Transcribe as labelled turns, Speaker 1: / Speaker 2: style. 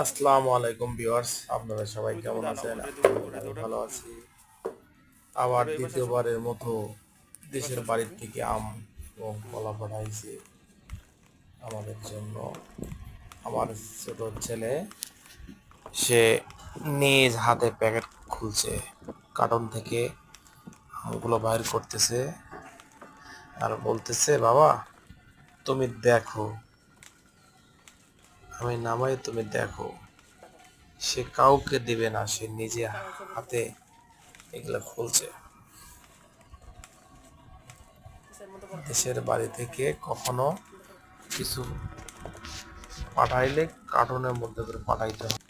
Speaker 1: আসসালামু আলাইকুম ভিউয়ার্স, আপনারা সবাই কেমন আছেন? আমি ভালো আছি। আবার দ্বিতীয়বারের মতো দেশের বাড়ির থেকে আম এবং কলা পাঠাইছে আমাদের জন্য। আমার ছোট ছেলে সে নিজ হাতে প্যাকেট খুলছে, কার্টন থেকে আমগুলো বাইর করতেছে আর বলতেছে, বাবা তুমি দেখো, আমি নামাই তুমি দেখো। সে কাউকে দিবে না, সে নিজে হাতে এগুলো খুলছে। দেশের বাড়ি থেকে কখনো কিছু পাঠাইলে কার্টুনের মধ্যে করে পাঠাইতে হয়।